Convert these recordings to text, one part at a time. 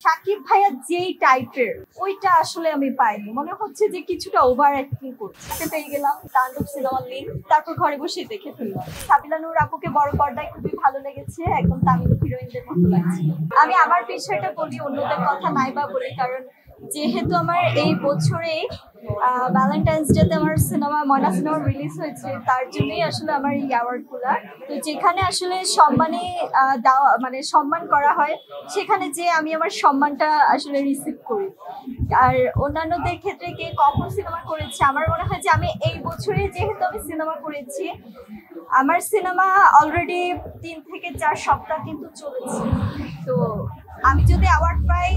সাকিব ভাইয়া যেই টাইপের ওইটা আসলে আমি পাইনি, মনে হচ্ছে যে কিছুটা ওভার অ্যাক্টিং করছে। পেয়ে গেলাম তাণ্ডব সিনেমার লিঙ্ক, তারপর ঘরে বসে দেখে ফেললাম। সাবিলা নূর আপুকে বড় পর্দায় খুবই ভালো লেগেছে, একদম তামিল হিরোইনদের মতো লাগছে। আমি আমার বিষয়টা বলি, অন্যদের কথা নাই বা বলি, কারণ যেহেতু আমার এই বছরে ভ্যালেন্টাইন্স ডেতে আমার ময়না সিনেমা রিলিজ হয়েছে, তার জন্যই আসলে আমার এই অ্যাওয়ার্ড গুলা। তো যেখানে আসলে সম্মানে দেওয়া মানে সম্মান করা হয়, সেখানে যে আমি আমার সম্মানটা আসলে রিসিভ করি। আর অন্যান্যদের ক্ষেত্রে কে কখন সিনেমা করেছে, আমার মনে হয় যে আমি এই বছরে যেহেতু আমি সিনেমা করেছি, আমার সিনেমা অলরেডি 3 থেকে 4 সপ্তাহ কিন্তু চলেছে। তো আমি যদি অ্যাওয়ার্ড পাই,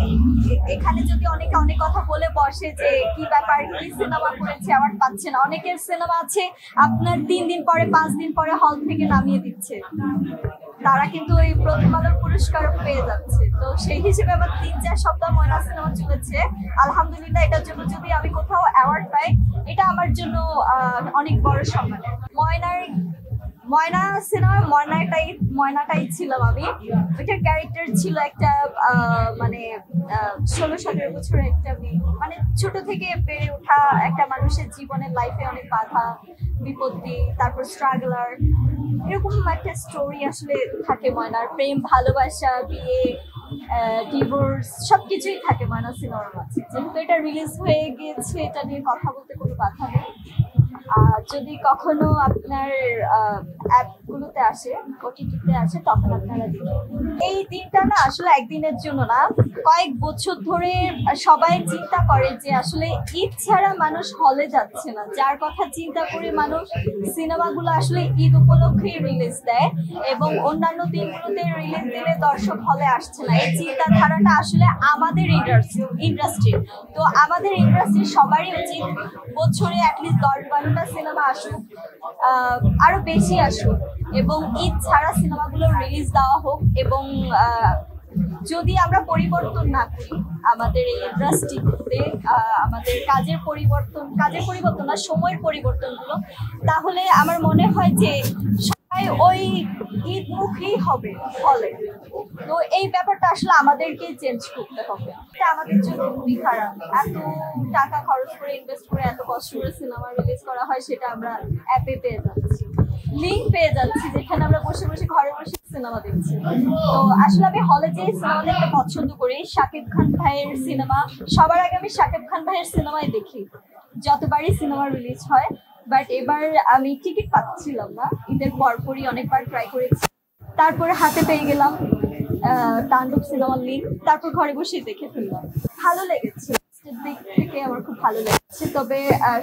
এখানে যদি অনেকে অনেক কথা বলে বসে যে কি ব্যাপার, কি সিনেমা করেছে অ্যাওয়ার্ড পাচ্ছে না। অনেকের সিনেমা আছে আপনার 3 দিন পরে 5 দিন পরে হল থেকে নামিয়ে দিচ্ছে, তারা কিন্তু এই প্রথম আলোর পুরস্কার পেয়ে যাচ্ছে। তো সেই হিসেবে আমার 3-4 সপ্তাহ ময়না সিনেমা চলেছে, আলহামদুলিল্লাহ। এটার জন্য যদি আমি কোথাও অ্যাওয়ার্ড পাই, এটা আমার জন্য অনেক বড় সম্মান। ময়না সিনেমার ময়নাটাই ছিলাম আমি। ওইটার ক্যারেক্টার ছিল একটা মানে 16-17 বছরের একটা মেয়ে, মানে ছোট থেকে বেড়ে ওঠা একটা মানুষের জীবনের লাইফে অনেক বাধা বিপত্তি, তারপর স্ট্রাগলার, এরকম একটা স্টোরি আসলে থাকে ময়নার। প্রেম, ভালোবাসা, বিয়ে, ডিভোর্স সবকিছুই থাকে ময়না সিনেমার মাঝে। যেহেতু এটা রিলিজ হয়ে গিয়েছে, এটা নিয়ে কথা বলতে কোনো বাধা নেই। যদি কখনো আপনার অ্যাপগুলোতে আসে, ওটিটিতে আসে, তখন আপনারা দেখুন। এই দিনটা না আসলে একদিনের জন্য না, কয়েক বছর ধরে সবাই চিন্তা করে যে আসলে ঈদ ছাড়া মানুষ হলে যাচ্ছে না, যার কথা চিন্তা করে মানুষ সিনেমাগুলো আসলে ঈদ উপলক্ষেই রিলিজ দেয় এবং অন্যান্য দিনগুলোতে রিলিজ দিলে দর্শক হলে আসছে না। এই চিন্তাধারাটা আসলে আমাদের ইন্ডাস্ট্রি। তো আমাদের ইন্ডাস্ট্রি সবারই উচিত বছরে অ্যাটলিস্ট 10-12টা সিনেমা আসুক, আরো বেশি আসুক, এবং ঈদ ছাড়া সিনেমাগুলো রিলিজ দেওয়া হোক। এবং যদি আমরা পরিবর্তন না করি আমাদের এই ইন্ডাস্ট্রিতে, আমাদের কাজের পরিবর্তন না, সময়ের পরিবর্তনগুলো, তাহলে আমার মনে হয় যে সবাই ওই ঈদমুখী হবে হলে। তো এই ব্যাপারটা আসলে আমাদেরকে চেঞ্জ করতে হবে। এটা আমাদের জন্য খুবই খারাপ। এত টাকা খরচ করে, ইনভেস্ট করে, এত কষ্ট করে সিনেমা রিলিজ করা হয়, সেটা আমরা অ্যাপে পেয়ে যাচ্ছি, লিঙ্ক পেয়ে যাচ্ছি, যেখানে আমরা বসে বসে ঘরে বসে সিনেমা দেখছি। তো আসলে আমি হলে যে সিনেমা দেখতে পছন্দ করি, শাকিব খান ভাইয়ের সিনেমা সবার আগে আমি শাকিব খান ভাইয়ের সিনেমাই দেখি যতবারই সিনেমা রিলিজ হয়। বাট এবার আমি টিকিট পাচ্ছিলাম না, ঈদের পরপরই অনেকবার ট্রাই করেছি, তারপরে হাতে পেয়ে গেলাম তাণ্ডব সিনেমার লিঙ্ক, তারপর ঘরে বসে দেখে ফেললাম। ভালো লেগেছে, দিক থেকে আমার খুব ভালো লেগেছে। তবে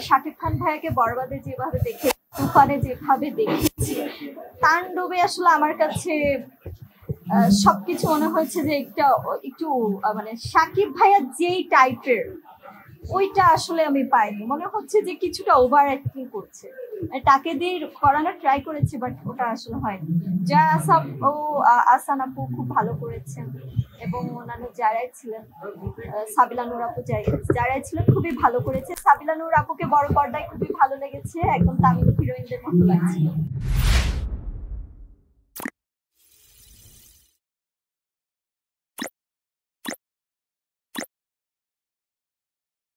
শাকিব খান ভাইয়াকে বরবাদে যেভাবে দেখে, তুফানে যেভাবে দেখেছি, তাণ্ডবে আসলে আমার কাছে সবকিছু মনে হয়েছে যে একটু মানে সাকিব ভাইয়া যেই টাইপের ওইটা আসলে আমি পাইনি, মনে হচ্ছে যে কিছুটা ওভার অ্যাক্টিং করছে। তাকে দিয়ে করানোর ট্রাই করেছি, বাট ওটা আসলে হয়নি। আসান আপু খুব ভালো করেছেন এবং অন্যান্য যারাই ছিলেন, সাবিলা নূর আপু যারাই ছিলেন খুবই ভালো করেছে। সাবিলা নূর আপুকে বড় পর্দায় খুবই ভালো লেগেছে, একদম তামিল হিরোইনদের মতো লাগছে।